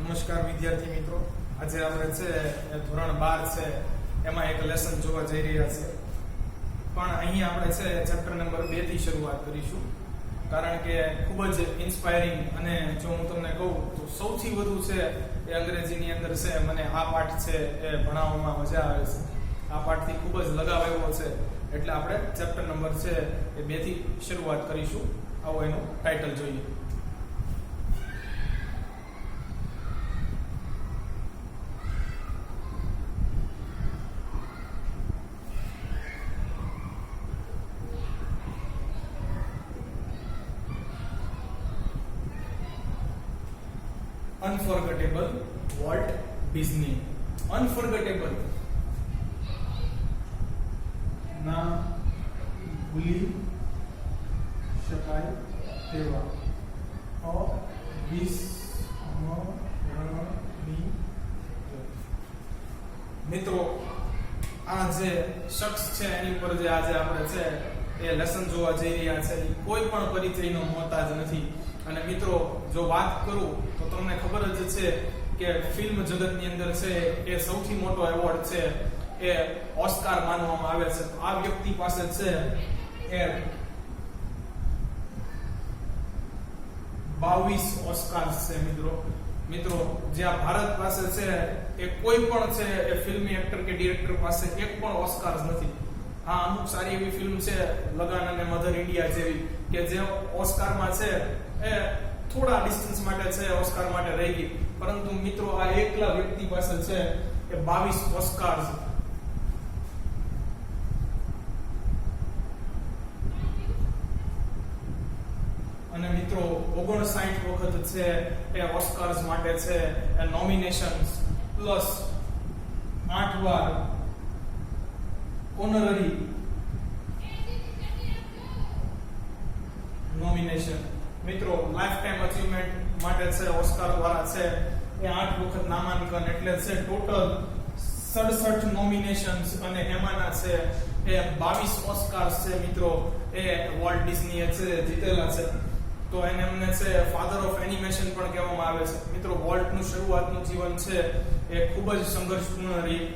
નમસ્કાર વિદ્યાર્થી મિત્રો, આજે આપણે છે ધોરણ 12 છે એમાં એક લેસન જોવા જઈ રહ્યા છે. પણ અહીં આપણે છે ચેપ્ટર નંબર 2 થી શરૂઆત કરીશું, કારણ કે ખૂબ જ ઇન્સ્પાયરિંગ અને જો હું તમને કહું તો સૌથી વધુ છે એ અંગ્રેજીની અંદર છે મને આ પાઠ છે એ ભણાવવામાં મજા આવે છે. આ પાઠથી ખૂબ જ લગાવ આવ્યો છે, એટલે આપણે ચેપ્ટર નંબર છે એ 2 થી શરૂઆત કરીશું. આવો એનું ટાઇટલ જોઈએ. Unforgettable Walt Disney. Unforgettable ના ભૂલી શકાય તેવા અવિસ્મરણીય. મિત્રો, આ જે શખ્સ છે એની ઉપર જે આજે આપણે છે એ લેસન જોવા જઈ રહ્યા છે, કોઈ પણ પરિચયનો મોહતાજ નથી. અને મિત્રો, જો વાત કરું તો તમને ખબર જ છે કે ફિલ્મ જગતની અંદર છે એ સૌથી મોટો એવોર્ડ છે એ ઓસ્કાર માનવામાં આવે છે. આ વ્યક્તિ પાસે છે એ 22 ઓસ્કાર્સ છે. મિત્રો જ્યાં ભારત પાસે છે એ કોઈ પણ છે એ ફિલ્મી એક્ટર કે ડિરેક્ટર પાસે એક પણ ઓસ્કાર્સ નથી. હા, અમુક સારી એવી ફિલ્મ છે લગાન અને મધર ઇન્ડિયા જેવી કે જે ઓસ્કારમાં છે એ થોડા ડિસ્ટન્સ માટે છે ઓસ્કાર માટે રહી ગઈ, પરંતુ મિત્રો આ એકલા વ્યક્તિ પાસે છે એ 22 ઓસ્કાર્સ. અને મિત્રો 59 વખત છે એ ઓસ્કાર્સ માટે છે એ નોમિનેશન્સ પ્લસ 8 વાર ઓનરરી નોમિનેશન. મિત્રો, લાઈફ ટાઈમ અચીવમેન્ટ માટે છે ઓસ્કાર દ્વારા છે એ 8 વખત નામાંકન, એટલે છે ટોટલ 67 નોમિનેશન્સ અને એમાંના છે એ 22 ઓસ્કાર્સ છે મિત્રો એ વોલ્ટ ડિઝનીએ છે જીતેલા છે. તો એને એમને છે ફાધર ઓફ એનિમેશન પણ કહેવામાં આવે છે. મિત્રો, વોલ્ટનું શરૂઆતનું જીવન છે એ ખૂબ જ સંઘર્ષપૂર્ણ રહ્યું.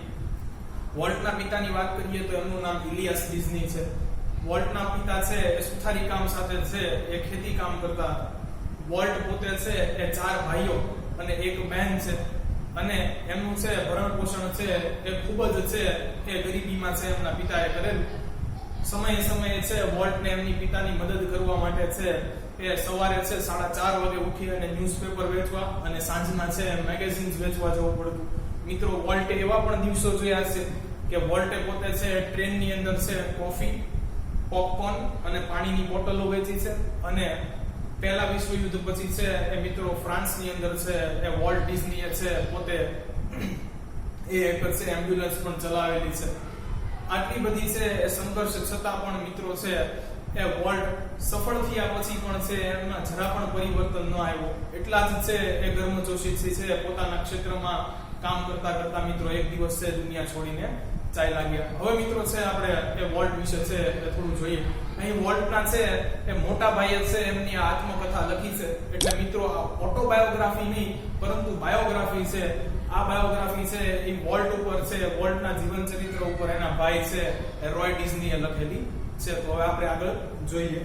વોલ્ટના પિતાની વાત કરીએ તો એમનું નામ ઇલિયાસ ડિઝની છે. વોલ્ટના પિતા છે એ સુથારી કામ સાથે છે એ ખેતી કામ કરતા હતા. વોલ્ટ પોતે છે એ 4 ભાઈઓ અને એક બહેન છે, અને એમનું છે ભરણ પોષણ છે એ ખૂબ જ છે એ ગરીબીમાં છે એમના પિતાએ કરેલું. સમયે છે વોલ્ટને એમની પિતાની મદદ કરવા માટે છે એ સવારે છે 4:30 વાગે ઉઠી અને ન્યૂઝપેપર વેચવા અને સાંજના છે મેગેઝિન્સ વેચવા જવું પડતું. મિત્રો, વોલ્ટે એવા પણ દિવસો જોયા છે કે વોલ્ટે પોતે છે ટ્રેનની અંદર છે કોફી, પોપકોર્ન અને પાણીની બોટલો વેચી છે. અને પહેલા વિશ્વયુદ્ધ પછી છે એ મિત્રો ફ્રાન્સની અંદર છે એ વોલ્ટ ડિઝનીએ છે પોતે એ એક છે એમ્બ્યુલન્સ પણ ચલાવેલી છે. આટલી બધી છે એ સંઘર્ષ છતાં પણ મિત્રો છે એ વોલ્ટ સફળ થયા પછી પણ છે એમાં જરા પણ પરિવર્તન ન આવ્યું. એટલા જ છે એ ગર્મજોશી છે પોતાના ક્ષેત્રમાં કામ કરતા મિત્રો એક દિવસ છે દુનિયા છોડીને ચાલ્યા ગયા. હવે મિત્રો છે આપણે એ વોલ્ટ વિશે છે એ થોડું જોઈએ. અહીં વોલ્ટના છે એ મોટા ભાઈએ છે એમની આત્મકથા લખી છે, એટલે મિત્રો આ ઓટોબાયોગ્રાફી નહીં પરંતુ બાયોગ્રાફી છે. આ બાયોગ્રાફી છે એ વોલ્ટ ઉપર છે, વોલ્ટના જીવન ચરિત્ર ઉપર એના ભાઈ છે એ રોય ડિઝનીએ લખેલી છે. તો હવે આપણે આગળ જોઈએ.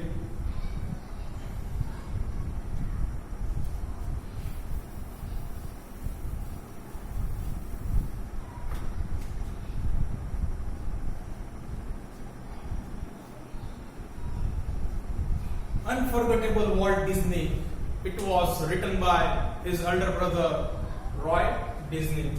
Unforgettable Walt Disney. It was written by his elder brother Roy Disney.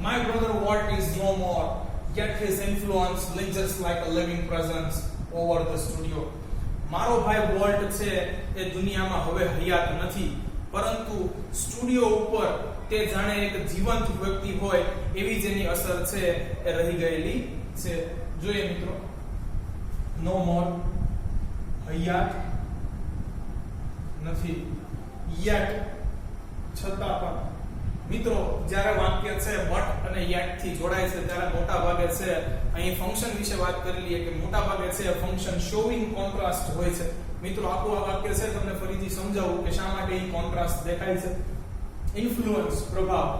My brother Walt is no more, yet his influence lingers like a living presence over the studio. મારો ભાઈ વોલ્ટ છે એ દુનિયામાં હવે હયાત નથી, પરંતુ સ્ટુડિયો ઉપર તે જાણે એક જીવંત વ્યક્તિ હોય એવી જેની અસર છે એ રહી ગયેલી છે. જોઈએ મિત્રો, નો મોર, હયાત નથી, યટ છતાં પણ. મિત્રો જ્યારે વાક્ય છે બટ અને યટ થી જોડાય છે ત્યારે મોટા ભાગે છે અહીં ફંક્શન વિશે વાત કરેલી કે મોટા ભાગે છે ફંક્શન શોવિંગ કોન્ટ્રાસ્ટ હોય છે. મિત્રો આખું આ વાક્ય છે તમને ફરીથી સમજાવું કે શા માટે અહીં કોન્ટ્રાસ્ટ દેખાય છે. ઇન્ફ્લુઅન્સ પ્રભાવ,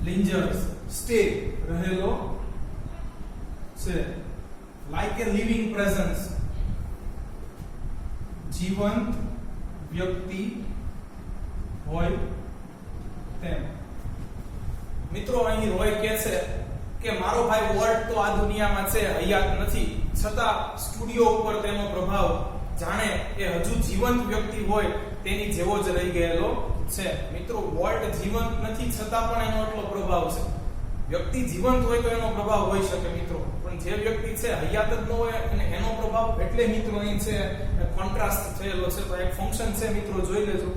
લિંજર્સ સ્ટે રહેલો છે, લાઈક એ લિવિંગ પ્રેઝન્સ જીવંત વ્યક્તિ હોય તેમ. મિત્રો અહીં રોય કહે છે કે મારો ભાઈ વોલ્ટ તો આ દુનિયામાં છે હયાત નથી, છતાં સ્ટુડિયો ઉપર તેનો પ્રભાવ જાણે એ હજુ જીવંત વ્યક્તિ હોય તેની જેવો જ રહી ગયેલો છે. મિત્રો વોલ્ટ જીવંત નથી છતાં પણ એનો એટલો પ્રભાવ છે. વ્યક્તિ જીવંત હોય તો એનો પ્રભાવ હોઈ શકે મિત્રો, પણ જે વ્યક્તિ છે હયાત જ ન હોય અને એનો પ્રભાવ, એટલે મિત્રો અહીં છે કોન્ટ્રાસ્ટ થયેલો છે. તો એક ફંક્શન છે મિત્રો, જોઈ લેજો.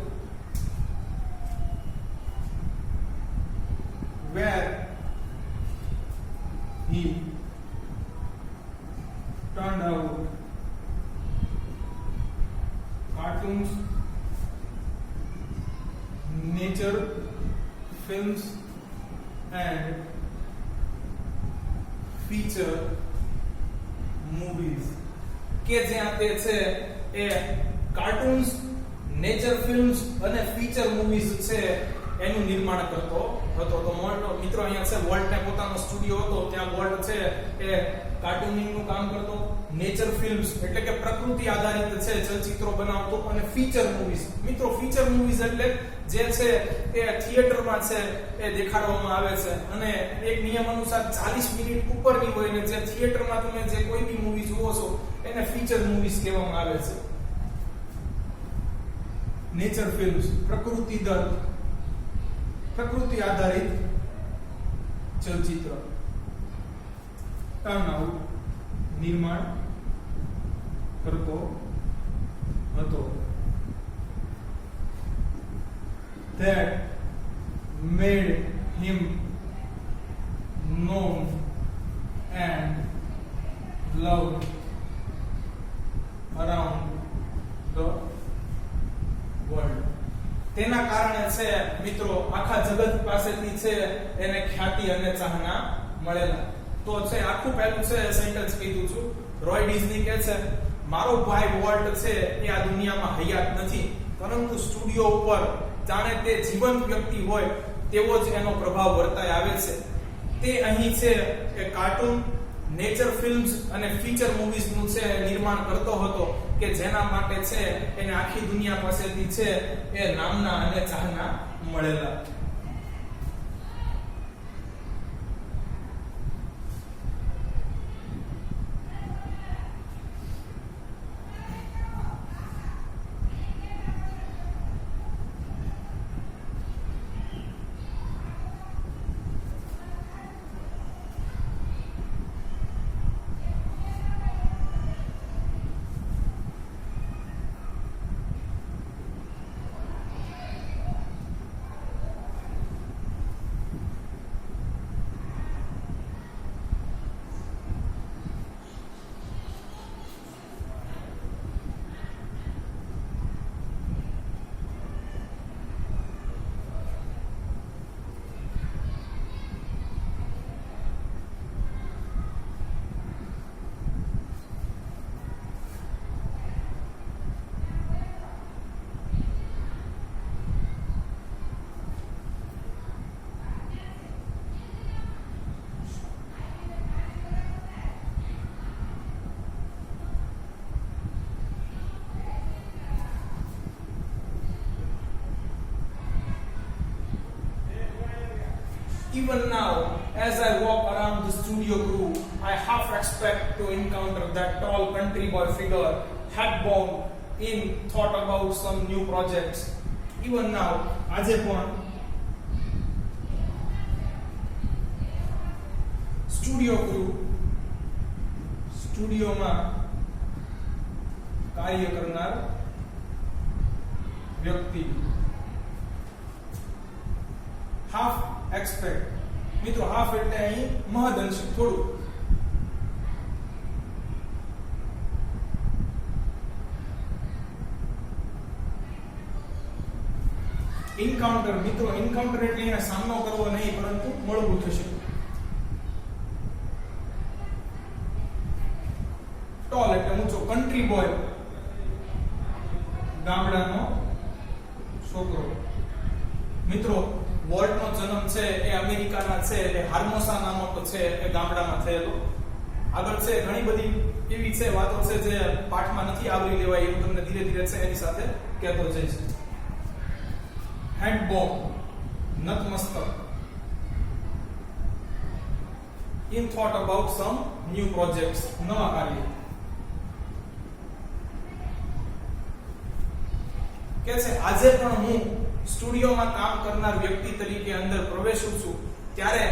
Where he turned out cartoons, nature films and feature movies. કે જ્યાં તે છે એ કાર્ટૂન્સ, નેચર ફિલ્મ્સ અને ફીચર મૂવીઝ છે એનું નિર્માણ કરતો હતો. તો મિત્રો અહીંયા છે વોલ્ટને પોતાનો સ્ટુડિયો હતો, ત્યાં વોલ્ટ છે એ કાર્ટૂનિંગ નું કામ કરતો, નેચર ફિલ્મ્સ એટલે કે પ્રકૃતિ આધારિત છે ચલચિત્રો બનાવતો, અને ફીચર મૂવીઝ. મિત્રો ફીચર મૂવીઝ એટલે જે છે એ થિયેટરમાં છે એ દેખાડવામાં આવે છે અને એક નિયમ અનુસાર 40 મિનિટ ઉપરની હોય ને જે થિયેટરમાં તમે જે કોઈ બી મૂવી જુઓ છો એને ફીચર મૂવીઝ કહેવામાં આવે છે. નેચર ફિલ્મ્સ પ્રકૃતિ આધારિત ચલચિત્ર. ટર્ન આઉટ નિર્માણ કરતો હતો. that made him known and loved around the world. તેના કારણે છે મિત્રો આખા જગત પાસેથી છે એને ખ્યાતિ અને ચાહના મળેલા. તો છે આખું પહેલું છે સેન્ટેન્સ કીધું છું. રોય ડિઝની કહે છે મારો ભાઈ વોલ્ટ છે એ આ દુનિયામાં હયાત નથી, પરંતુ સ્ટુડિયો ઉપર જાણે તે જીવંત વ્યક્તિ હોય તેવો જ એનો પ્રભાવ વર્તાય આવે છે. તે અહીં છે કે કાર્ટૂન, નેચર ફિલ્મ્સ અને ફીચર મૂવીઝ નું છે નિર્માણ કરતો હતો કે જેના માટે છે એને આખી દુનિયા પાસેથી છે એ નામના અને ચાહના મળેલા. Even now, as I walk around the studio crew, I half expect to encounter that tall country boy figure, hat bound in, thought about some new projects. Even now, આજે પણ સ્ટુડિયો ક્રૂ, સ્ટુડિયોમાં કાર્ય કરનાર વ્યક્તિ. Half expect, મિત્રો half એટલે અહીં મહદઅંશ થોડું. ઇન્કાઉન્ટર, મિત્રો ઇન્કાઉન્ટર એટલે એનો સામનો કરવો નહીં પરંતુ મળવું થશે. ટોલ એટલે ઊંચો. કન્ટ્રી બોય, ગામડાનો છોકરો. મિત્રો વોલ્ટનો જન્મ છે એ અમેરિકાના છે, એટલે હાર્મોસા નામક છે એ ગામડામાં થયેલો. આગળ છે ઘણી બધી એવી છે વાતો છે જે પાઠમાં નથી આવરી લેવાય, એવું તમને ધીરે ધીરે છે એની સાથે કહેતો જઈશ. હેન્ડ બોમ્બ, નતમસ્તક. In thought about some new projects, નવા કાર્ય. કે છે આજે પણ હું સ્ટુડિયોમાં કામ કરનાર વ્યક્તિ તરીકે અંદર પ્રવેશું છું ત્યારે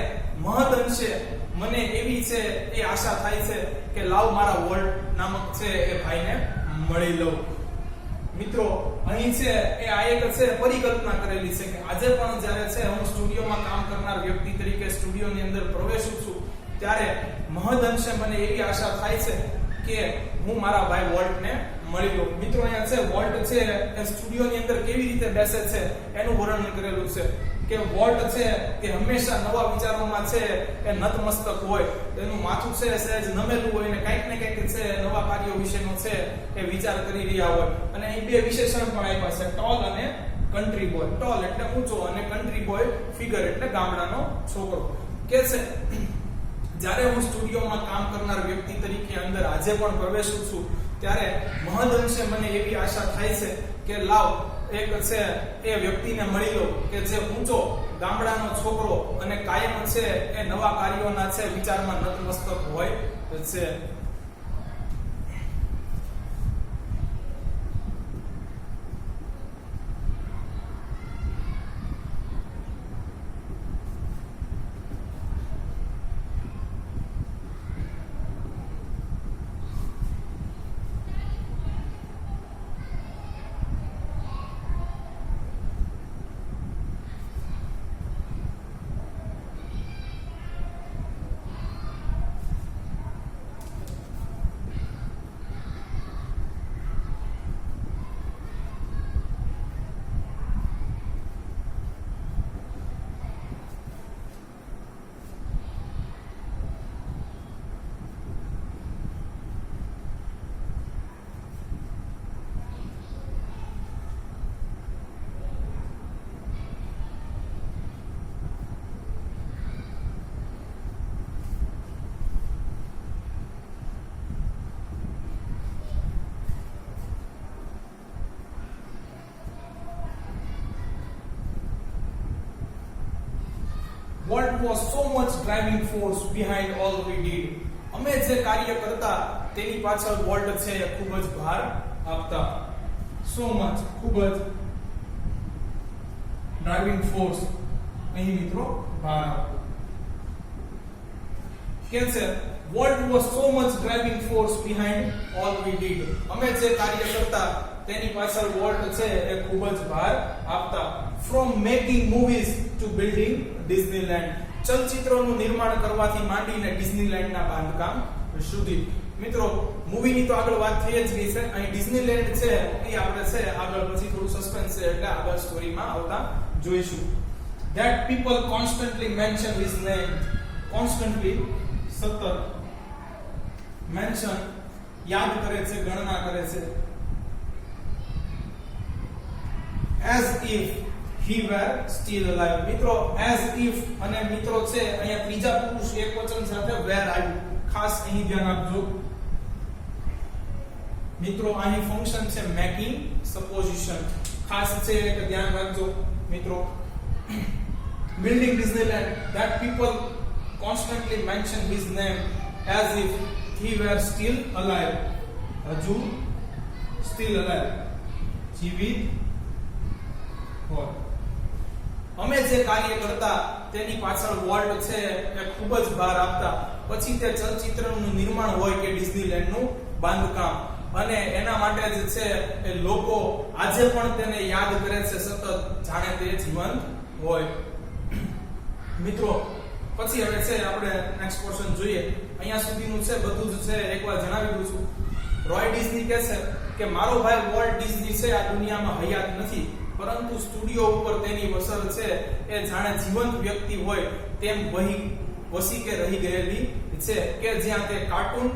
મહદઅંશે મને એવી છે એ આશા થાય છે કે લાવ મારા વોલ્ટ નામક છે એ ભાઈને મળી લઉં. મિત્રો અહીં છે એ આ એક છે પરિકલ્પના કરેલી છે કે આજે પણ જ્યારે છે હું સ્ટુડિયોમાં કામ કરનાર વ્યક્તિ તરીકે સ્ટુડિયોની અંદર પ્રવેશું છું ત્યારે મહદઅંશે મને એવી આશા થાય છે કે હું મારા ભાઈ વોલ્ટને મળી લઉં. મિત્રો અહીંયા છે વોલ્ટ છે એ સ્ટુડિયોની અંદર કેવી રીતે બેસે છે એનું વર્ણન કરેલું છે કે વોલ્ટ છે એ હંમેશા નવા વિચારોમાં છે એ નતમસ્તક હોય, એનું માથું છે સહેજ નમેલું હોય અને કંઈક ને કંઈક છે નવા કાર્યો વિશેનો છે એ વિચાર કરી રહ્યા હોય. અને અહીં બે વિશેષણ પણ આપ્યા છે, ટોલ અને કન્ટ્રી બોય. ટોલ એટલે ઊંચો અને કન્ટ્રી બોય ફિગર એટલે ગામડાનો છોકરો. કે છે જ્યારે હું સ્ટુડિયોમાં કામ કરનાર વ્યક્તિ તરીકે અંદર આજે પણ પ્રવેશું છું ત્યારે મહદઅંશે મને એવી આશા થાય છે કે લાવ એક છે એ વ્યક્તિને મળી લો કે જે ઊંચો ગામડાનો છોકરો અને કાયમ છે એ નવા કાર્યોના છે વિચારમાં નતમસ્તક હોય છે. What was so much driving force behind all we did? અમે જે કાર્ય કરતા તેની પાછળ વોલ્ટ છે એ ખૂબ જ ભાર આપતા. so much ખૂબ જ driving force અહીં મિત્રો ભાર આપતો. કે છે what was so much driving force behind all we did? અમે જે કાર્ય કરતા તેની પાછળ વોલ્ટ છે એ ખૂબ જ ભાર આપતા. from making movies to building Disneyland, ચલચિત્રોનું નિર્માણ કરવાથી માંડીને ડિઝનીલેન્ડના બાંધકામ સુધી. મિત્રો મૂવીની તો આગળ વાત થઈ જ ગઈ છે, અહીં ડિઝનીલેન્ડ છે એ આપણે છે આગળ પછી થોડું સસ્પેન્સ છે એટલે આગળ સ્ટોરીમાં આવતા જોઈશું. that people constantly mention his name, constantly સતત mention યાદ કરે છે, ગણના કરે છે. as if he were still alive. મિત્રો as if અને મિત્રો છે અહીંયા ત્રીજા પુરુષ એકવચન સાથે were આવ્યું, ખાસ અહીં ધ્યાન આપજો. મિત્રો અહીં ફંક્શન છે મેકિંગ સપોઝિશન, ખાસ છે કે ધ્યાન રાખજો મિત્રો. building Disneyland, that people constantly mention his name as if he were still alive. હજુ still alive, જીવિત હોય. અમે જે કાર્ય કરતા તેની પાછળ વોલ્ટ છે એ ખૂબ જ ભાર આપતા. પછી તે ચલચિત્રનું નિર્માણ હોય કે ડિઝનીલેન્ડનું બાંધકામ, અને એના માટે જ છે એ લોકો આજે પણ તેને યાદ કરે છે સતત, જાણે તે જીવંત હોય. મિત્રો પછી હવે છે આપણે નેક્સ્ટ પોર્શન જોઈએ. અહીંયા સુધીનું છે બધું જ છે એકવાર જણાવી દઉં છું. રોય ડિઝની કહે છે કે મારો ભાઈ વોલ્ટ ડિઝની છે આ દુનિયામાં હયાત નથી, પરંતુ સ્ટુડિયો ઉપર તેની અસર છે એ જાણે જીવંત વ્યક્તિ હોય તેમ વસી કે રહી ગયેલી છે, કે જ્યાં તે કાર્ટૂન,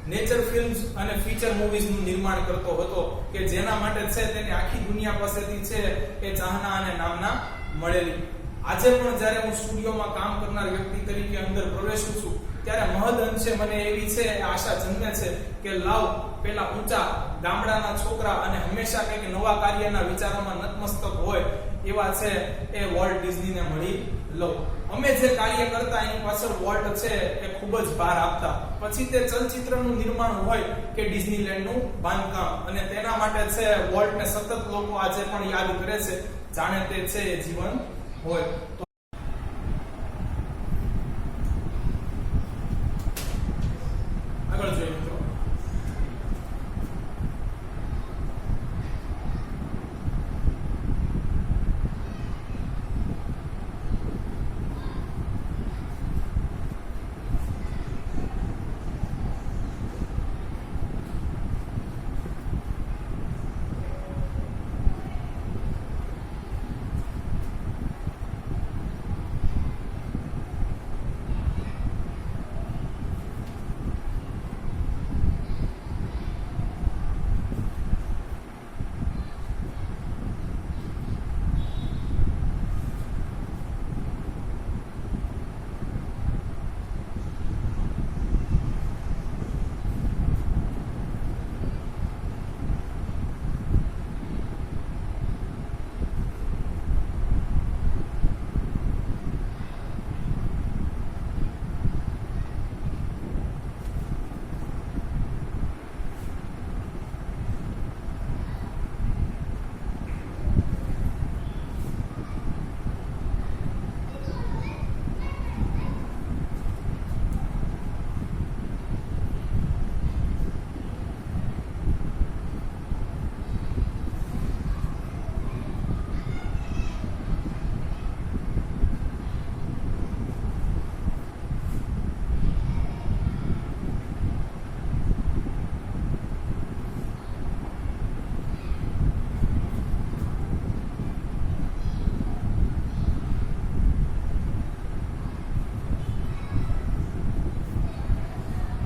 નેચર ફિલ્મ્સ અને ફીચર મૂવીઝનું નિર્માણ કરતો હતો, કે જેના માટે છે તેને આખી દુનિયા પાસેથી છે એ ચાહના અને નામના મળેલી. આજે પણ જ્યારે હું સ્ટુડિયોમાં કામ કરનાર વ્યક્તિ તરીકે અંદર પ્રવેશું છું ત્યારે મહદઅંશે મને એવી છે આશા જન્મે છે કે લાવ પેલા ઊંચા ગામડાના છોકરા અને હંમેશા કંઈક નવા કાર્યના વિચારોમાં નતમસ્તક હોય એવા છે એ વોલ્ટ ડિઝનીને મળી લઉં. અમે જે કાર્ય કરતા એની પાછળ વોલ્ટ છે એ ખૂબ જ ભાર આપતા. પછી તે ચલચિત્રનું નિર્માણ હોય કે ડિઝનીલેન્ડનું બાંધકામ, અને તેના માટે છે વોલ્ટને સતત લોકો આજે પણ યાદ કરે છે, જાણે તે છે એ જીવન હોય. આગળ જોઈએ મિત્રો.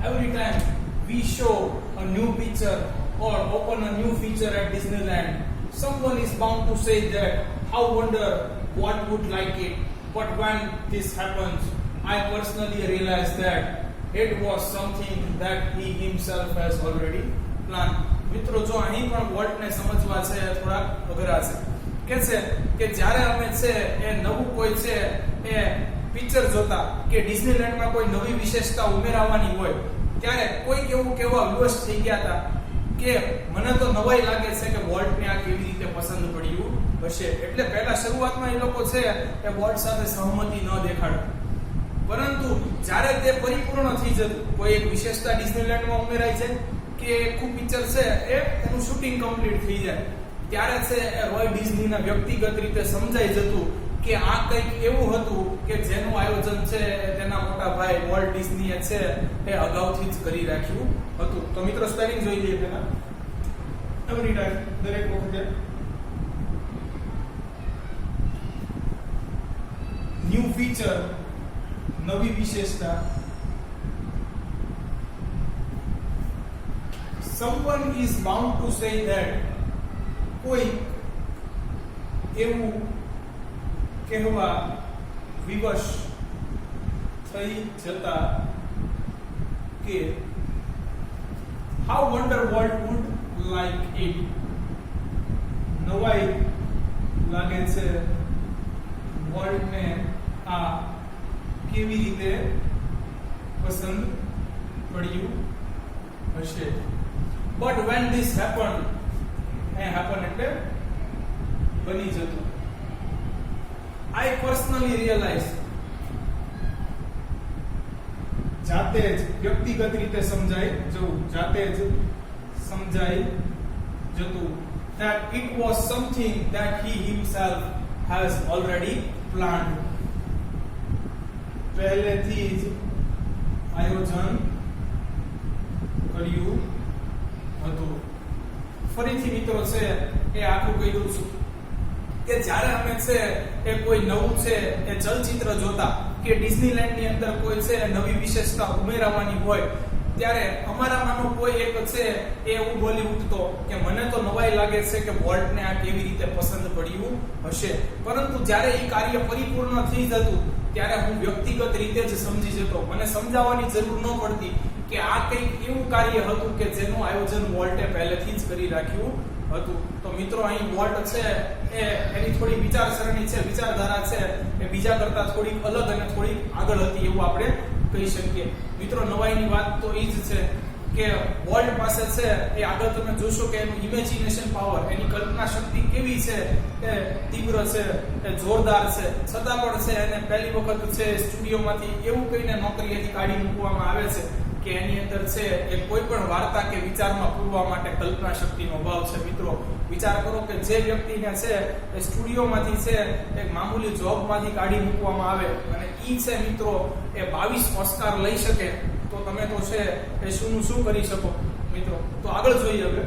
Every time we show a new picture or open a new feature at Disneyland, someone is bound to say that how wonder what would like it. But when this happens, I personally realize that it was something that he himself has already planned. મિત્રો જો અહીં પણ વોલ્ટને સમજવા છે થોડા અઘરા છે. કે છે કે જ્યારે અમે છે એ નવું કોઈ છે એ પિક્ચર જોતા કે ડિઝનીલેન્ડમાં કોઈ નવી વિશેષતા ઉમેરવાની હોય ત્યારે કોઈક એવું કેવા વિવશ થઈ ગયા હતા કે મને તો નવાઈ લાગે છે કે વોલ્ટને આ કેવી રીતે પસંદ પડ્યું હશે. એટલે પહેલા શરૂઆતમાં એ લોકો છે એ વોલ્ટ સાથે સહમતિ ન દેખાડતા, પરંતુ જ્યારે તે પરિપૂર્ણ થઈ જતું, કોઈ એક વિશેષતા ડિઝનીલેન્ડમાં ઉમેરાય છે કે ખૂબ પિક્ચર છે એનું શૂટિંગ કમ્પ્લીટ થઈ જાય, ત્યારે છે રોય ડિઝનીના વ્યક્તિગત રીતે સમજાઈ જતું કે આ કંઈક એવું હતું કે જેનું આયોજન છે તેના મોટા ભાઈ વોલ્ટ ડિઝનીએ છે એ અગાઉથી જ કરી રાખ્યું હતું. તો મિત્રો સ્પેલિંગ જોઈ લઈએ પહેલા. એવરી ટાઈમ, દરેક વખતે ન્યૂ ફીચર, નવી વિશેષતા. someone is bound to say that કોઈ એવું કહેવા વિવશ થઈ જતા કે how wonder what would like it. નવાઈ લાગે છે વર્લ્ડને આ કેવી રીતે પસંદ પડ્યું હશે. But when this happened, એટલે બની જતું, I personally realized જાતે જ વ્યક્તિગત રીતે સમજાઈ જવું, જાતે જ સમજાઈ જતું. That it was something that he himself has already planned. પહેલેથી જ આયોજન કર્યું હતું. ફરીથી મિત્રો છે એ આખું કહી દઉં છું કે જ્યારે અમે છે એ કોઈ નવું છે એ ચલચિત્ર જોતા કે ડિઝનીલેન્ડ ની અંદર કોઈ છે નવી વિશેષતા ઉમેરવાની હોય ત્યારે અમારામાંનો કોઈ એક છે એ એવું બોલી ઉઠતો કે મને તો નવાઈ લાગે છે કે વોલ્ટને આ કેવી રીતે પસંદ પડ્યું હશે. પરંતુ જ્યારે એ કાર્ય પરિપૂર્ણ થઈ જતું ત્યારે હું વ્યક્તિગત રીતે જ સમજી જતો. મને સમજાવવાની જરૂર ન પડતી કે આ કંઈક એવું કાર્ય હતું કે જેનું આયોજન વોલ્ટે પહેલેથી જ કરી રાખ્યું હતું. તો મિત્રો અહીં વોલ્ટ છે એ એની થોડી વિચારસરણી છે, વિચારધારા છે એ બીજા કરતા થોડી અલગ અને થોડી આગળ હતી એવું આપણે કહી શકીએ. મિત્રો નવાઈની વાત તો એ જ છે કે વોલ્ટ પાસે છે એ આગળ તમે જોશો કે એનું ઇમેજિનેશન પાવર, એની કલ્પના શક્તિ કેવી છે એ તીવ્ર છે, એ જોરદાર છે. છતાં પણ છે એને પહેલી વખત છે સ્ટુડિયોમાંથી એવું કહીને નોકરીએથી કાઢી મૂકવામાં આવે છે કે એની અંદર છે એ કોઈ પણ વાર્તા કે વિચારમાં પૂરવા માટે કલ્પના શક્તિનો અભાવ છે. મિત્રો વિચાર કરો કે જે વ્યક્તિને છે એ સ્ટુડિયોમાંથી છે એક મામૂલી જોબમાંથી કાઢી મૂકવામાં આવે અને ઈ છે મિત્રો એ 22 ઓસ્કાર લઈ શકે તો તમે તો છે એ શું કરી શકો મિત્રો. તો આગળ જોઈએ હવે.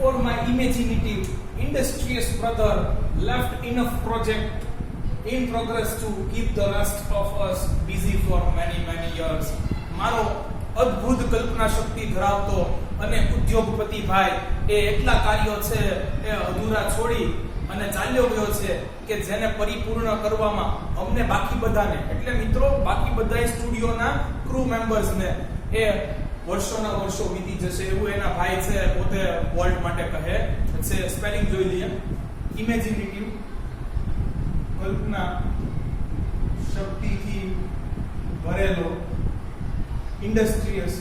For my imaginative, industrious brother left enough project in progress to keep the rest of us busy for many years. મારો અદ્ભુત કલ્પના શક્તિ ધરાવતો અને ઉદ્યોગપતિ ભાઈ એ એટલા કાર્યો છે એ અધૂરા છોડી અને ચાલ્યો ગયો છે કે જેને પરિપૂર્ણ કરવામાં અમને બાકી બધાને, એટલે મિત્રો બાકી બધા સ્ટુડિયોના ક્રૂ મેમ્બર્સને એ વર્ષોના વર્ષો વીતી જશે એવું એના ભાઈ છે પોતે વોલ્ટ માટે કહે છે. સ્પેલિંગ જોઈ લઈએ. ઇમેજિનેટિવ કલ્પના શક્તિથી ભરેલો, ઇન્ડસ્ટ્રીયસ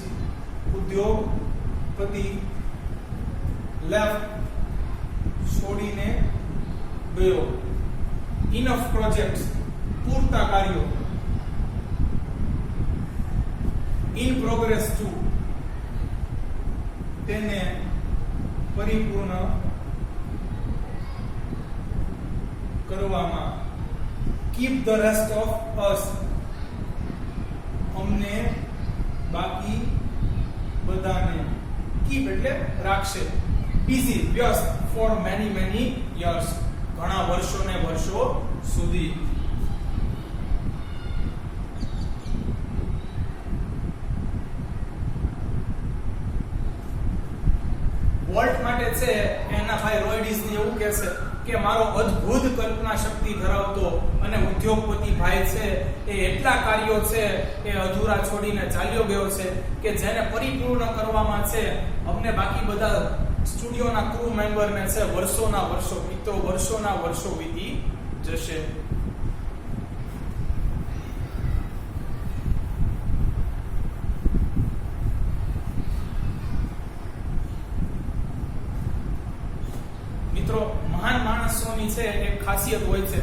ઉદ્યોગપતિ, લેફ્ટ છોડીને ગયો, ઇનફ પ્રોજેક્ટ્સ પૂરતા કાર્યો, ઇન પ્રોગ્રેસ ટુ તેને પરિપૂર્ણ કરવામાં, keep the rest of us અમને બાકી બધાને, કીપ એટલે રાખશે, બિઝી વ્યસ્ત ફોર મેની યર્સ ઘણા વર્ષો ને વર્ષો સુધી. વોલ્ટ માટે છે એના ભાઈ રોય ડિઝની એવું કહેશે કે મારો અદ્ભુત કલ્પના શક્તિ ધરાવતો અને ઉદ્યોગપતિ ભાઈ છે એ એટલા કાર્યો છે એ અધૂરા છોડીને ચાલ્યો ગયો છે કે જેને પરિપૂર્ણ કરવામાં છે અમને બાકી બધા સ્ટુડિયોના ક્રૂ મેમ્બરને છે વર્ષોના વર્ષો, મિત્રો વર્ષોના વર્ષો વીતી જશે. મિત્રો મહાન માણસોની છે એક ખાસિયત હોય છે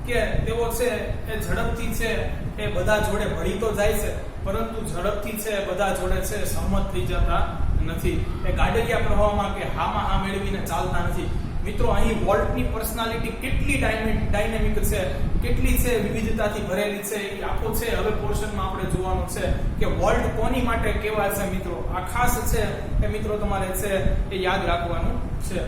કે તેઓ છે એ ઝડપથી છે એ બધા જોડે ભળી તો જાય છે પરંતુ ઝડપથી છે બધા જોડે છે સહમત થઈ જતા નથી. એ ગાડરિયા પ્રવાહમાં કે હામાં હા મેળવીને ચાલતા નથી. મિત્રો અહીં વોલ્ટની પર્સનાલિટી કેટલી ડાયનેમિક છે, કેટલી છે વિવિધતાથી ભરેલી છે, એ આખો છે હવે પોર્શનમાં આપણે જોવાનું છે કે વોલ્ટ કોની માટે કેવા છે મિત્રો. આ ખાસ છે એ મિત્રો તમારે છે એ યાદ રાખવાનું છે.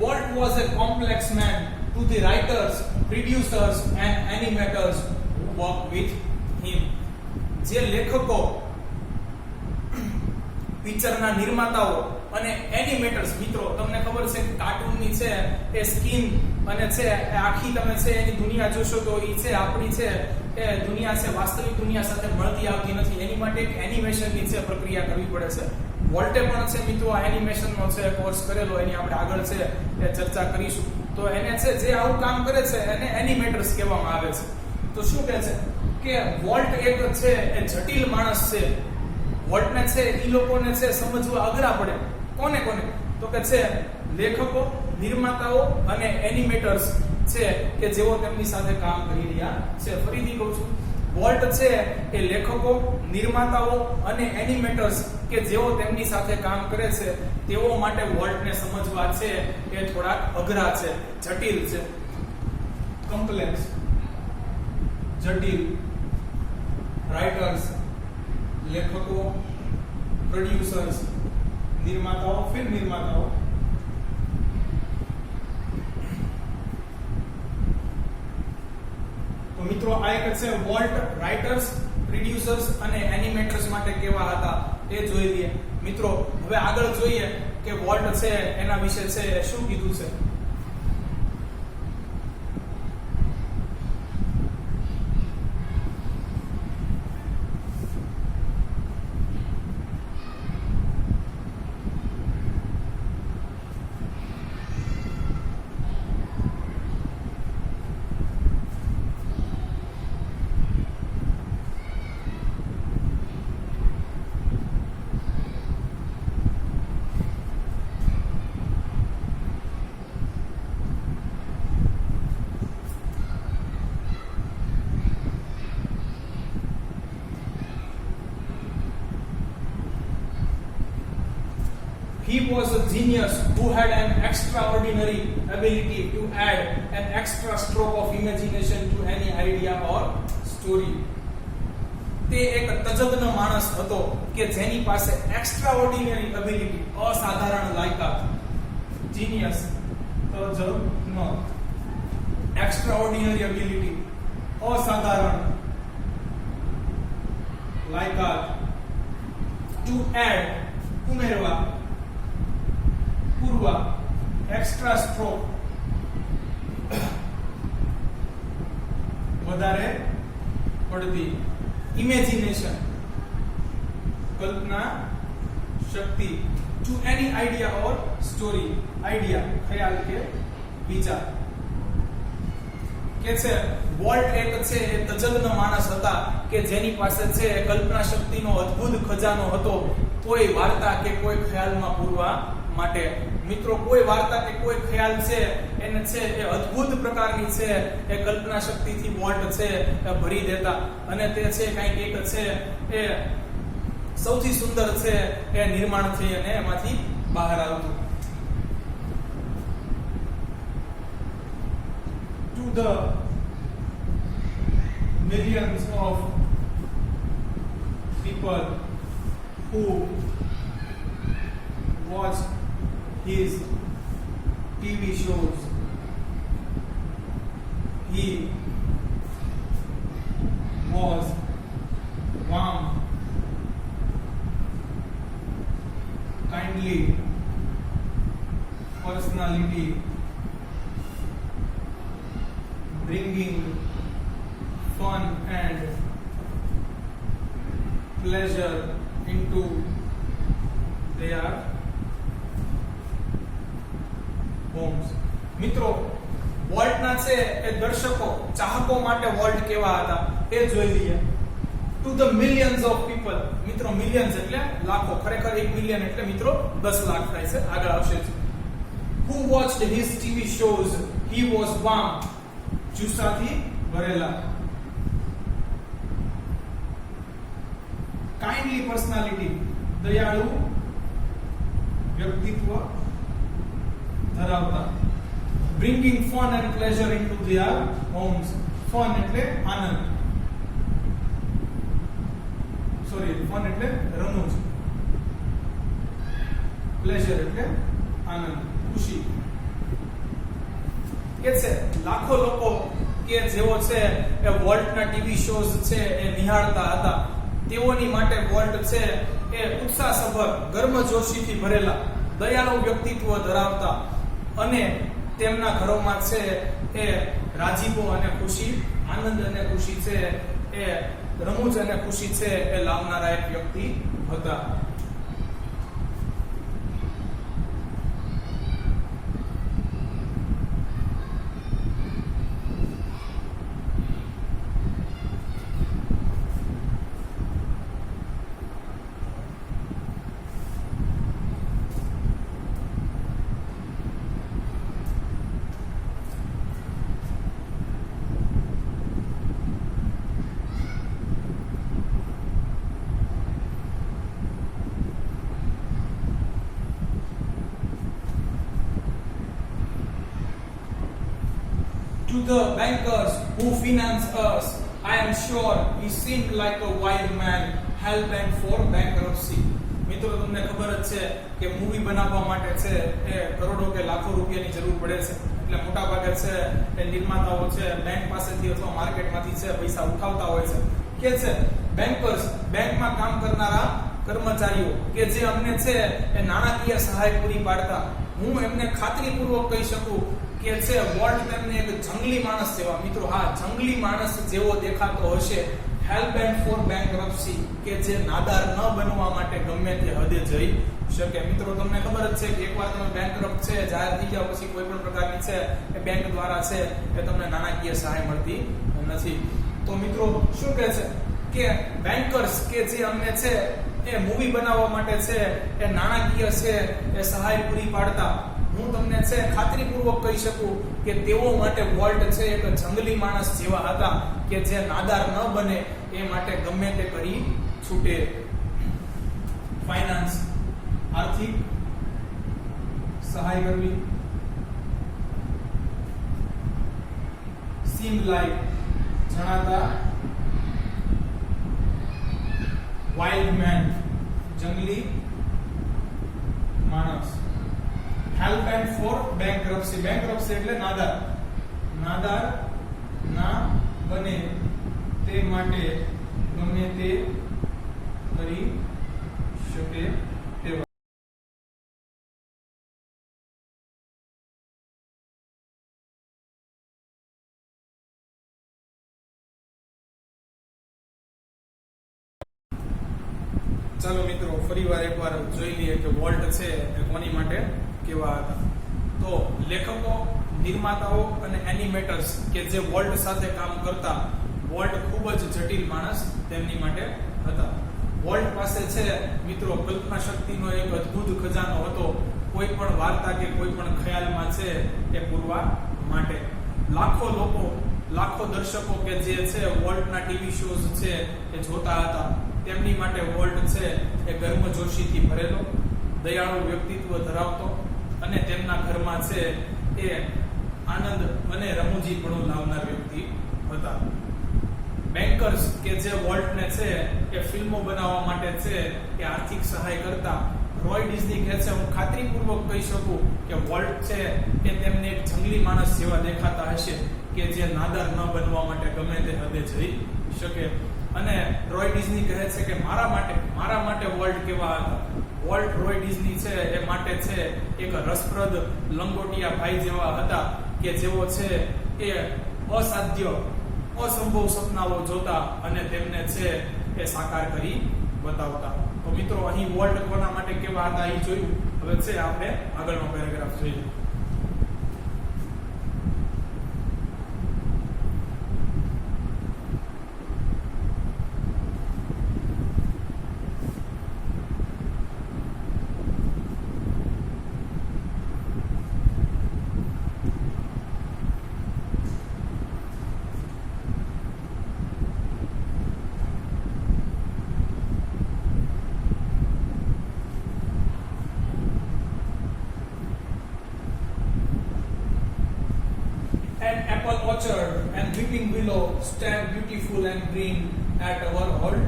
Walt was a complex man to the writers, producers and animators who worked with him. જે લેખકો, પિક્ચરના નિર્માતાઓ અને એનિમેટર્સ, મિત્રો તમને ખબર છે કે કાર્ટૂનની છે એ સ્કીન અને છે એ આખી તમે છે એની દુનિયા જોશો તો એ છે આપણી છે એ દુનિયા છે વાસ્તવિક દુનિયા સાથે મળતી આવતી નથી. એની માટે એક એનિમેશનની છે પ્રક્રિયા કરવી પડે છે. વોલ્ટે પણ છે મિત્રો આ એનિમેશનનો છે કોર્સ કરેલો, એની આપણે આગળ છે એ ચર્ચા કરીશું. તો એને છે જે આવું કામ કરે છે એને એનિમેટર્સ કહેવામાં આવે છે. તો શું કહે છે કે વોલ્ટ એક છે એ જટિલ માણસ છે. વોલ્ટને છે એ લોકોને છે સમજવા અઘરા પડે. કોને તો કે છે લેખકો, નિર્માતાઓ અને એનિમેટર્સ છે કે જેઓ તેમની સાથે કામ કરી રહ્યા છે. ફરીથી કહું છું, વોલ્ટ છે એ લેખકો, નિર્માતાઓ અને એનિમેટર્સ કે જેઓ તેમની સાથે કામ કરે છે તેઓ માટે વોલ્ટને સમજવા છે એ થોડાક અઘરા છે, જટિલ છે. કોમ્પ્લેક્સ, જટિલ, રાઇટર્સ, લેખકો, પ્રોડ્યુસર્સ, નિર્માતાઓ, ફિલ્મ નિર્માતાઓ, તો મિત્રો આ એક છે વોલ્ટ રાઇટર્સ, પ્રોડ્યુસર્સ અને એનિમેટર્સ માટે કેવા હતા એ જોઈ લઈએ. મિત્રો હવે આગળ જોઈએ કે વોલ્ટ છે એના વિશે છે શું કીધું છે. He was a genius who had an extraordinary ability to add an extra stroke of imagination to any idea or story. તે એક તજજ્ઞ માણસ હતો કે જેની પાસે એક્સ્ટ્રાઓર્ડિનરી એબિલિટી, અસાધારણ લાયકાત, જીનિયસ, તજજ્ઞ, એક્સ્ટ્રાઓર્ડિનરી એબિલિટી, અસાધારણ લાયકાત, ટુ એડ, ઉમેરવા, પૂર્વા, એક્સ્ટ્રા સ્ટ્રોક, વધારે પડતી, ઇમેજિનેશન, કલ્પના શક્તિ, ટુ એની આઈડિયા ઓર સ્ટોરી, આઈડિયા, ખ્યાલ કે વિચાર. કે છે વોલ્ટ એક છે એ તજજ્ઞ માણસ હતા કે જેની પાસે છે કલ્પના શક્તિનો અદ્ભુત ખજાનો હતો કોઈ વાર્તા કે કોઈ ખ્યાલમાં પૂરવા માટે. મિત્રો કોઈ વાર્તા કે કોઈ ખ્યાલ છે એને છે એ અદ્ભુત પ્રકારની છે એ કલ્પના શક્તિથી વોલ્ટ છે એ ભરી દેતા અને તે છે કંઈક એક છે એ સૌથી સુંદર છે એ નિર્માણ થઈ અને એમાંથી બહાર આવતું. To the millions of people who watched his TV shows, he was warm, kindly personality, bringing fun and pleasure into their homes. મિત્રો વોલ્ટના છે એ દર્શકો ચાહકો માટે વોલ્ટ કેવા હતા એ જોઈ લઈએ. To the millions of people. મિત્રો મિલિયન્સ એટલે લાખો, ખરેખર 1 મિલિયન એટલે મિત્રો 10 લાખ થાય છે, આગળ આવશે. Who watched his TV shows? He was warm. જુસ્સાથી ભરેલા. Kindly personality. દયાળુ વ્યક્તિત્વ ધરાવતા. Bringing fun and pleasure into their homes. Fun એટલે આનંદ. ફન એટલે રમૂજ. પ્લેઝર એટલે આનંદ, ખુશી. કે છે લાખો લોકો કે જેઓ છે એ વોલ્ટના ટીવી શોઝ છે એ નિહાળતા હતા, તેઓની માટે વોલ્ટ છે એ ઉત્સાહસભર, ગર્મજોશીથી ભરેલા, દયાળુ વ્યક્તિત્વ ધરાવતા અને તેમના ઘરોમાં છે એ રાજીપો અને ખુશી, આનંદ અને ખુશી છે એ રમૂજ અને ખુશી છે એ લાવનારા એક વ્યક્તિ હતા. To the bankers who finance us, I am sure he seemed like a wild man, hell-bent for bankruptcy. મિત્રો તમને ખબર જ છે કે મૂવી બનાવવા માટે છે એ કરોડો કે લાખો રૂપિયાની જરૂર પડે છે, એટલે મોટા ભાગે છે એ નિર્માતાઓ છે બેંક પાસેથી અથવા માર્કેટમાંથી છે પૈસા ઉઠાવતા હોય છે. કે છે બેંકર્સ, બેંકમાં કામ કરનારા કર્મચારીઓ કે જે અમને છે એ નાણાકીય સહાય પૂરી પાડતા. હું એમને ખાતરીપૂર્વક કહી શકું કે છે વોલ્ટ તેમને એક જંગલી માણસ જેવા, મિત્રો હા જંગલી માણસ જેવો દેખાતો હશે. હેલ-બેન્ટ ફોર બેંકરપ્સી, કે જે નાદાર ન બનવા માટે ગમે તે હદે જઈ શકે. મિત્રો તમને ખબર જ છે કે એકવાર તમે બેંકરપ્ટ છે જાહેર થઈ ગયા પછી કોઈ પણ પ્રકારની છે એ બેંક દ્વારા છે એ તમને નાણાકીય સહાય મળતી નથી. તો મિત્રો શું કહે છે કે બેંકર્સ કે જે અમને છે એ મૂવી બનાવવા માટે છે એ નાણાકીય છે એ સહાય પૂરી પાડતા, હું તમને છે ખાતરીપૂર્વક કહી શકું કે તેઓ માટે વોલ્ટ છે એક જંગલી માણસ જેવા હતા કે જે નાદાર ન બને એ માટે ગમે તે કરી છૂટે. ફાઇનાન્સ, આર્થિક સહાય કરવી. સીમ લાઈક, જણાતા. વાઇલ્ડ મેન, જંગલી માણસ. હેલ-બેન્ટ ફોર બેંકરપ્સી, બેંકરપ્સી એટલે નાદાર, નાદાર ના બને તે માટે ગમે તે કરી શકે તેવા. ચાલો મિત્રો ફરીવાર એકવાર જોઈ લઈએ કે વોલ્ટ છે એ કોની માટે કેવા હતા. તો લેખકો, નિર્માતાઓ અને એનિમેટર્સ કે જે વોલ્ટ સાથે કામ કરતા, વોલ્ટ ખૂબ જ જટિલ માણસ તેમની માટે હતા. વોલ્ટ પાસે છે મિત્રો કલ્પના શક્તિનો એક અદ્ભુત ખજાનો હતો, કોઈ પણ વાર્તા કે કોઈ પણ ખ્યાલમાં છે એ પૂરવા માટે. લાખો લોકો, લાખો દર્શકો કે જે છે વોલ્ટના ટીવી શોઝ છે એ જોતા હતા, તેમની માટે વોલ્ટ છે એ ગર્મજોશીથી ભરેલો, દયાળુ વ્યક્તિત્વ ધરાવતો અને તેમના ઘરમાં છે એ આનંદ અને રમૂજીપણું લાવનાર વ્યક્તિ હતા. બેંકર્સ કે જે વોલ્ટને છે એ ફિલ્મો બનાવવા માટે છે એ આર્થિક સહાય કરતા, રોય ડિઝની કહે છે હું ખાતરીપૂર્વક કહી શકું કે વોલ્ટ છે એ તેમને એક જંગલી માણસ જેવા દેખાતા હશે કે જે નાદાર ન બનવા માટે ગમે તે હદે જઈ શકે. અને રોય ડિઝની કહે છે કે મારા માટે વોલ્ટ કેવા હતા. વોલ્ટ રોય ડિઝની છે એ માટે છે એક રસપ્રદ લંગોટિયા ભાઈ જેવા હતા કે જેઓ છે એ અસાધ્ય, અસંભવ સપનાઓ જોતા અને તેમને છે એ સાકાર કરી બતાવતા. તો મિત્રો અહીં વોલ્ટ કોના માટે કેવા હતા એ જોયું. હવે છે આપણે આગળનો પેરેગ્રાફ જોઈએ. apple orchard and weeping willow stand beautiful and green at our old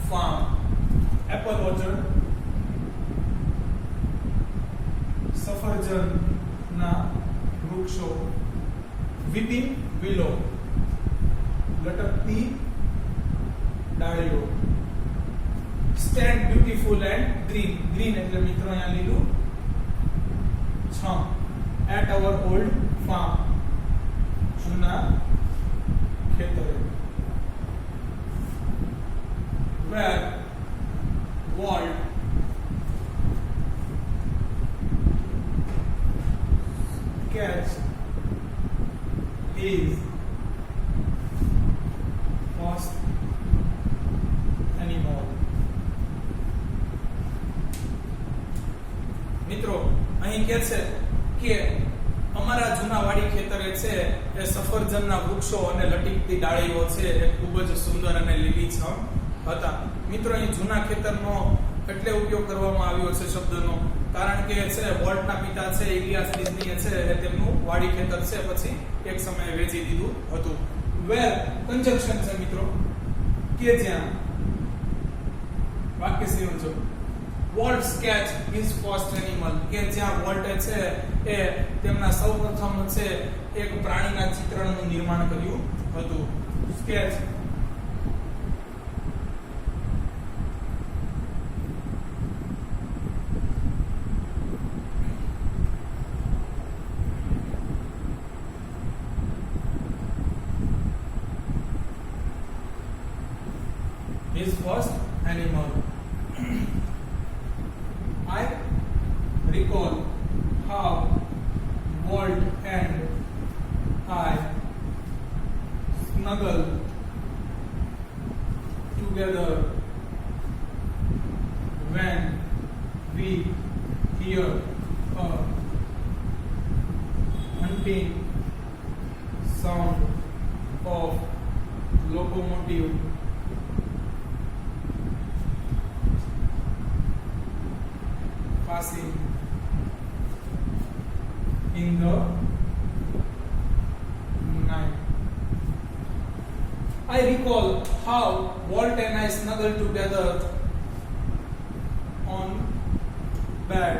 farm. Apple orchard, સફરજન ના વૃક્ષો, weeping willow લટકતી ડાળીઓ, stand beautiful and green, green એટલે મિત્રો અહીંયા લીલું છમ, at our old farm જૂના ખેતરે, where Walt catch is first animal. મિત્રો અહીં કહે છે કે અમારા જૂના વાડી ખેતરે છે એ સફરજનના વૃક્ષો અને લટકતી ડાળીઓ છે એ ખૂબ જ સુંદર અને લીલીછમ હતા. મિત્રો અહીં જૂના ખેતરનો એટલે ઉપયોગ કરવામાં આવ્યો છે શબ્દનો, કારણ કે છે વોલ્ટના પિતા છે ઇલિયાસ ડિઝનીએ છે એ તેમનું વાડી ખેતર છે પછી એક સમયે વેચી દીધું હતું. વેર કન્જંક્શન છે મિત્રો, કે જ્યાં વાક્ય સંયોજક volt sketch his first animal, કે જ્યાં વોલ્ટે છે એ તેમના સૌપ્રથમ છે એક પ્રાણીના ચિત્રણનું નિર્માણ કર્યું હતું. Sketch his first animal. I recall how Walt and I snuggled together when we hear a hunting sound of locomotive passing in the night. I recall how Walt and I snuggled together on bed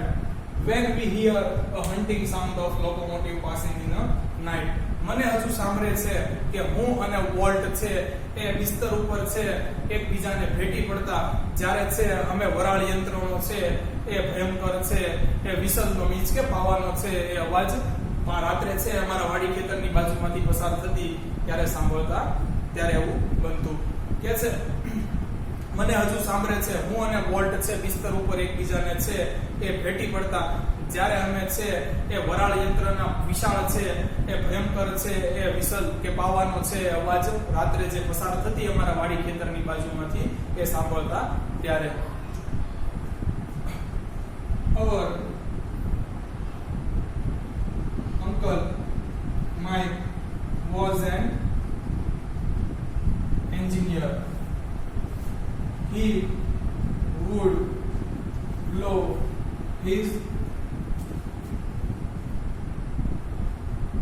when we hear a hunting sound of locomotive passing in the night. મને હજુ સાંભળે છે કે હું અને volt છે એ બિસ્તર ઉપર છે એકબીજાને ભેટી પડતા જ્યારે છે અમે વરાળ યંત્રનો છે એ ભયંકર છે એ વિસલનો મીન્સ કે પાવાનો છે એ અવાજ રાત્રે છે અમારા વાડી ખેતરની બાજુમાંથી પસાર થતી ત્યારે સાંભળતા ત્યારે એવું બનતું. કે છે મને હજુ સાંભળે છે હું અને વોલ્ટ છે બિસ્તર ઉપર એકબીજાને છે એ ભેટી પડતા જ્યારે અમે છે એ વરાળ યંત્રના વિશાળ છે એ ભયંકર છે એ વિસલ કે પાવાનો છે અવાજ રાત્રે જે પસાર થતી અમારા વાડી ખેતરની બાજુમાંથી એ સાંભળતા ત્યારે. Our uncle Mike was an engineer. He would blow his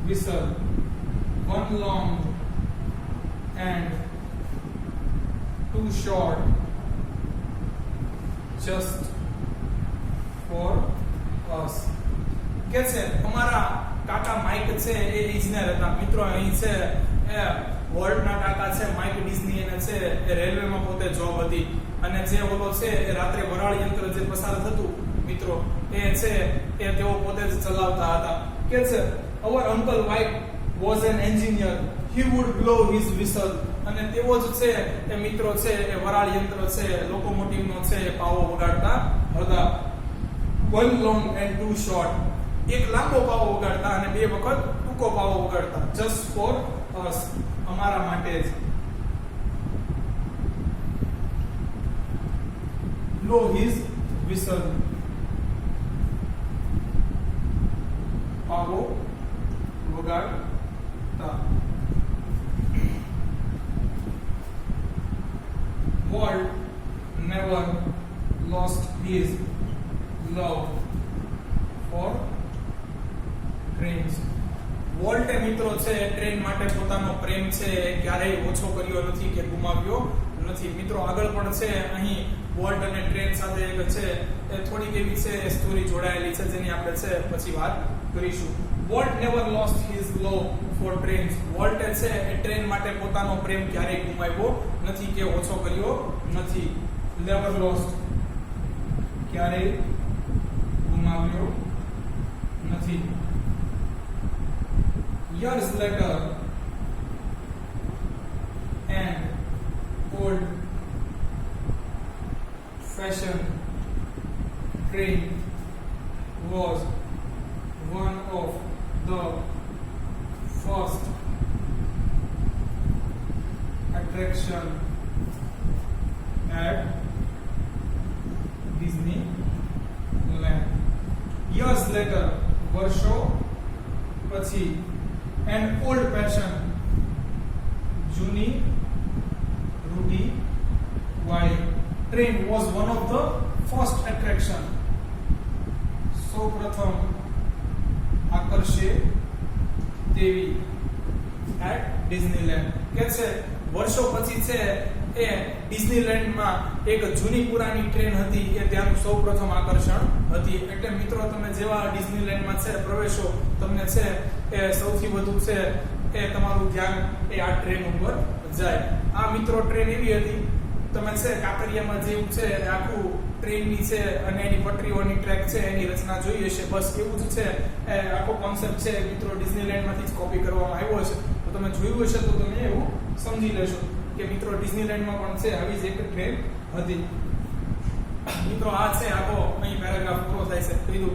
whistle, one long and two short, just for us. કે છે અમારા કાકા માઇક છે એ ઇજનેર હતા. મિત્રો અહીં છે એ વોલ્ટના કાકા છે માઇક ડિઝની એને છે એ રેલવેમાં પોતે જોબ હતી અને જે ઓલો છે એ રાત્રે વરાળ યંત્ર જે પસાર થતું મિત્રો એ છે એ તેઓ પોતે જ ચલાવતા હતા. કે છે our uncle Mike was an engineer. He would blow his whistle. અને તેઓ જ છે એ મિત્રો છે એ વરાળ યંત્ર છે લોકોમોટિવનો છે એ પાવો વગાડતા હતા. one long and two short, એક લાંબો પાવો વગાડતા અને બે વખત ટૂંકો પાવો વગાડતા. just for us, અમારા માટે જ. blow his whistle, પાવો વગાડતા. Walt never lost his love for trains. વોલ્ટે મિત્રો છે ટ્રેન માટે પોતાનો પ્રેમ છે ક્યારેય ઓછો કર્યો નથી કે ગુમાવ્યો નથી. મિત્રો આગળ પણ છે અહીં વોલ્ટ અને ટ્રેન સાથે એક છે એ થોડીક એવી છે સ્ટોરી જોડાયેલી છે જેની આપણે છે પછી વાત કરીશું. Walt never lost his love for trains. વોલ્ટે છે એ ટ્રેન માટે પોતાનો પ્રેમ ક્યારેય ગુમાવ્યો નથી કે ઓછો કર્યો નથી. નેવર લોસ્ટ ક્યારેય ગુમાવ્યો નથી. Years later, an old fashioned train was one of the first attraction at Disneyland. Years later, વર્ષો પછી, an old fashioned જૂની રૂઢી વાળી train was one of the first attraction સૌપ્રથમ આકર્ષે તેવી at Disneyland. કે છે વર્ષો પછી છે એ ડિઝનીલેન્ડમાં એક જૂની પુરાની ટ્રેન હતી એ ત્યાંનું સૌપ્રથમ આકર્ષણ હતી. એટલે મિત્રો તમે જેવા ડિઝનીલેન્ડમાં છે પ્રવેશો તમને છે એ સૌથી વધુ છે એ તમારું ધ્યાન એ આ ટ્રેન ઉપર જાય. આ મિત્રો ટ્રેન એવી હતી તમે છે કાંકરિયામાં જેવું છે આખું ટ્રેનની છે અને એની પટરીઓની ટ્રેક છે એની રચના જોઈ હશે બસ એવું જ છે એ આખો કોન્સેપ્ટ છે મિત્રો ડિઝનીલેન્ડમાંથી જ કોપી કરવામાં આવ્યો છે. તો તમે જોયું હશે તો તમે એવું સમજી લેશો કે મિત્રો ડિઝનીલેન્ડમાં પણ છે આવી જ એક ટ્રેન હતી. મિત્રો આ છે આખો અહીં પેરેગ્રાફ પૂરો થાય છે. કીધું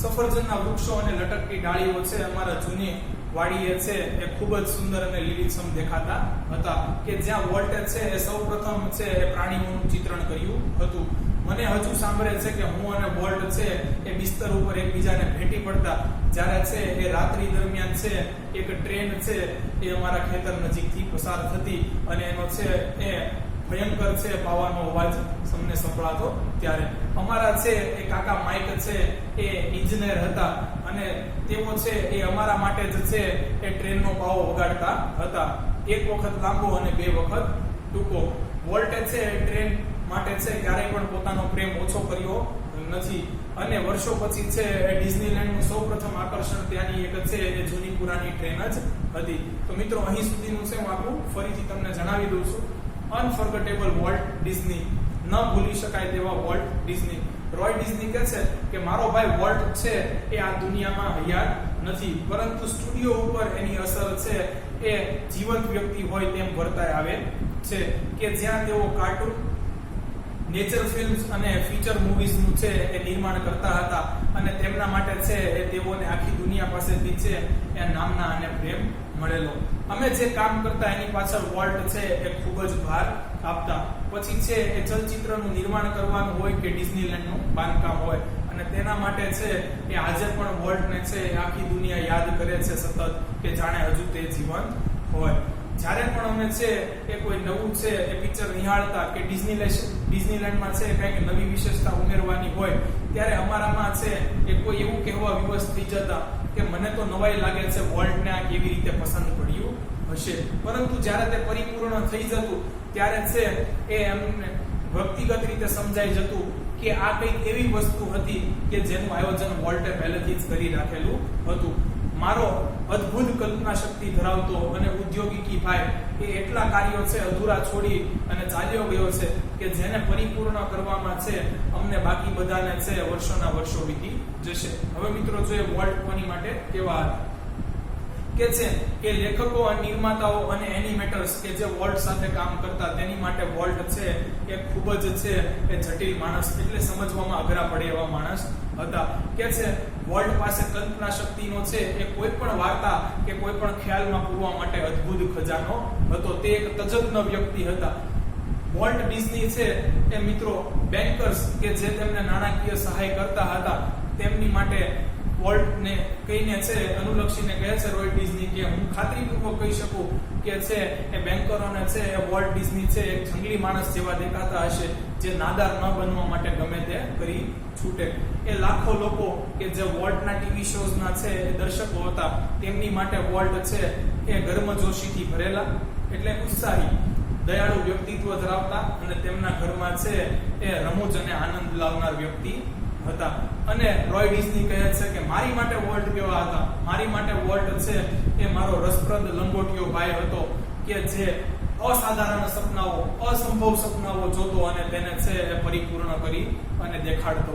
સફરજનના વૃક્ષો અને લટકતી ડાળીઓ છે અમારા જૂની વાડીએ છે એ ખૂબ જ સુંદર અને લીલીછમ દેખાતા હતા કે જ્યાં વોલ્ટે છે એ સૌપ્રથમ છે એ પ્રાણીઓનું ચિત્રણ કર્યું હતું. મને હજુ સાંભળે છે કે હું અને વોલ્ટ છે એ બિસ્તર ઉપર એકબીજાને ભેટી પડતા જ્યારે છે એ રાત્રિ દરમિયાન છે એક ટ્રેન છે એ અમારા ખેતર નજીકથી પસાર થતી અને એનો છે એ ભયંકર છે પાવાનો અવાજ તમને સંભળાતો ત્યારે. અમારા છે એ કાકા માઇક છે એ ઇજનેર હતા અને તેઓ છે એ અમારા માટે જ છે એ ટ્રેનનો પાવો વગાડતા હતા. એક વખત લાંબો અને બે વખત ટૂંકો. વોલ્ટે છે ટ્રેન માટે છે ક્યારેય પણ પોતાનો પ્રેમ ઓછો કર્યો નથી અને વર્ષો પછી છે ડિઝનીલેન્ડનું સૌપ્રથમ આકર્ષણ ત્યાંની એક છે એ જૂની પુરાની ટ્રેન જ હતી. તો મિત્રો અહીં સુધીનું છે હું આખું ફરીથી તમને જણાવી દઉં છું. અનફોર્ગેટેબલ વોલ્ટ ડિઝની, ન ભૂલી શકાય તેવા વોલ્ટ ડિઝની. રોય ડિઝની કહે છે કે મારો ભાઈ વોલ્ટ છે એ આ દુનિયામાં હયાત નથી પરંતુ સ્ટુડિયો ઉપર એની અસર છે એ જીવંત વ્યક્તિ હોય તેમ વર્તાય આવે છે કે જ્યાં તેઓ કાર્ટૂન, નેચર ફિલ્મ્સ અને ફીચર મૂવીઝનું છે એ નિર્માણ કરતા હતા અને તેમના માટે છે એ તેઓને આખી દુનિયા પાસેથી છે એ નામના અને પ્રેમ મળેલો. અમે જે કામ કરતા એની પાછળ વોલ્ટ છે એ ખૂબ જ ભાર આપતા. પછી છે એ ચલચિત્રનું નિર્માણ કરવાનું હોય કે ડિઝનીલેન્ડનું બાંધકામ હોય અને તેના માટે છે એ આજે પણ વોલ્ટને છે આખી દુનિયા યાદ કરે છે સતત કે જાણે હજુ તે જીવંત હોય. જ્યારે પણ અમે છે એ કોઈ નવું છે એ પિક્ચર નિહાળતા કે ડિઝનીલેન્ડમાં છે કંઈક નવી વિશેષતા ઉમેરવાની હોય ત્યારે અમારામાં છે એ કોઈ એવું કહેવા વિવશ થઈ જતા કે મને તો નવાઈ લાગે છે વોલ્ટને આ કેવી રીતે પસંદ પડ્યું હશે. પરંતુ જ્યારે તે પરિપૂર્ણ થઈ જતું ત્યારે છે એ એમને વ્યક્તિગત રીતે સમજાઈ જતું કે આ કંઈક એવી વસ્તુ હતી કે જેનું આયોજન વોલ્ટે પહેલેથી જ કરી રાખેલું હતું. મારો અદ્ભુત કલ્પના શક્તિ ધરાવતો અને ઉદ્યોગિકી ભાઈ એ એટલા કાર્યો છે અધૂરા છોડી અને ચાલ્યો ગયો છે કે જેને પરિપૂર્ણ કરવામાં છે અમને બાકી બધાને છે વર્ષોના વર્ષો વીતી જશે. હવે મિત્રો જોઈએ વોલ્ટ કોની માટે કેવા હતા કે છે કે લેખકો અને નિર્માતાઓ અને એનિમેટર્સ કે જે વોલ્ટ સાથે કામ કરતા તેની માટે વોલ્ટ છે એ ખૂબ જ છે એ જટિલ માણસ એટલે સમજવામાં અઘરા પડે એવા માણસ હતા. કે છે વોલ્ટ પાસે કલ્પના શક્તિનો છે એ કોઈ પણ વાર્તા કે કોઈ પણ ખ્યાલમાં પૂરવા માટે અદ્ભુત ખજાનો હતો. તે એક તજજ્ઞ વ્યક્તિ હતા. વોલ્ટ ડિઝની છે એ મિત્રો બેન્કર્સ કે જે તેમને નાણાકીય સહાય કરતા હતા તેમની માટે વોલ્ટને કહીને છે અનુલક્ષીને કહે છે રોય ડિઝની કે હું ખાતરીપૂર્વક કહી શકું કે છે એ બેન્કરોને છે એ વોલ્ટ ડિઝની છે એક જંગલી માણસ જેવા દેખાતા હશે જે નાદાર ન બનવા માટે ગમે તે કરી છૂટે. એ લાખો લોકો કે જે વોલ્ટના ટીવી શોઝના છે એ દર્શકો હતા તેમની માટે વોલ્ટ છે એ ગર્મજોશીથી ભરેલા એટલે ઉત્સાહી દયાળુ વ્યક્તિત્વ ધરાવતા અને તેમના ઘરમાં છે એ રમૂજ અને આનંદ લાવનાર વ્યક્તિ હતા. અને રોય ડિઝની કહે છે કે મારી માટે વોલ્ટ કેવા હતા? મારી માટે વોલ્ટ છે એ મારો રસપ્રદ લંગોટિયો ભાઈ હતો કે જે અસાધારણ સપનાઓ, અસંભવ સપનાઓ જોતો અને તેને છે એ પરિપૂર્ણ કરી અને દેખાડતો.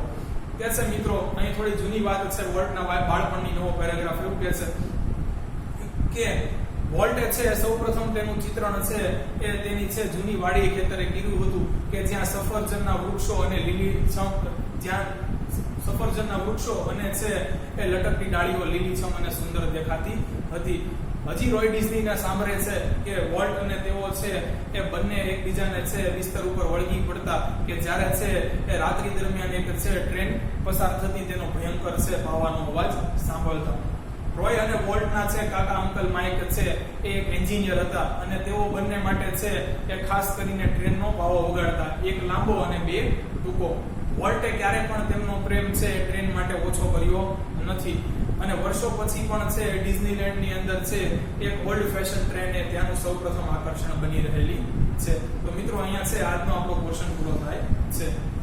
કે છે મિત્રો અહીં થોડી જૂની વાત છે વોલ્ટના બાળપણની નવો પેરેગ્રાફ એવું કહે છે કે વોલ્ટે છે સૌપ્રથમ તેનું ચિત્રણ છે એ તેની છે જૂની વાડી ખેતરે કર્યું હતું કે જ્યાં સફરજનના વૃક્ષો અને સફરજનના વૃક્ષો અને છે એ લટકતી ડાળીઓ લીલીછમ અને સુંદર દેખાતી હતી. હજી રોય ડિઝનીને સાંભળે છે કે વોલ્ટ અને તેઓ છે એ બંને એકબીજાને છે બિસ્તર ઉપર વળગી પડતા કે જ્યારે છે એ રાત્રિ દરમિયાન એક છે ટ્રેન પસાર થતી તેનો ભયંકર છે પાવાનો અવાજ સાંભળતા. રોય અને વોલ્ટના છે કાકા અંકલ માઇક છે એ એક એન્જિનિયર હતા અને તેઓ બંને માટે છે એ ખાસ કરીને ટ્રેનનો પાવો વગાડતા, એક લાંબો અને બે ટૂંકો. વોલ્ટે ક્યારે પણ તેમનો પ્રેમ છે ટ્રેન માટે ઓછો કર્યો નથી અને વર્ષો પછી પણ છે ડિઝનીલેન્ડની અંદર છે એક ઓલ્ડ ફેશન ટ્રેન એ ત્યાંનું સૌપ્રથમ આકર્ષણ બની રહેલી છે. તો મિત્રો અહીંયા છે આજનો આપણો પોર્શન પૂરો થાય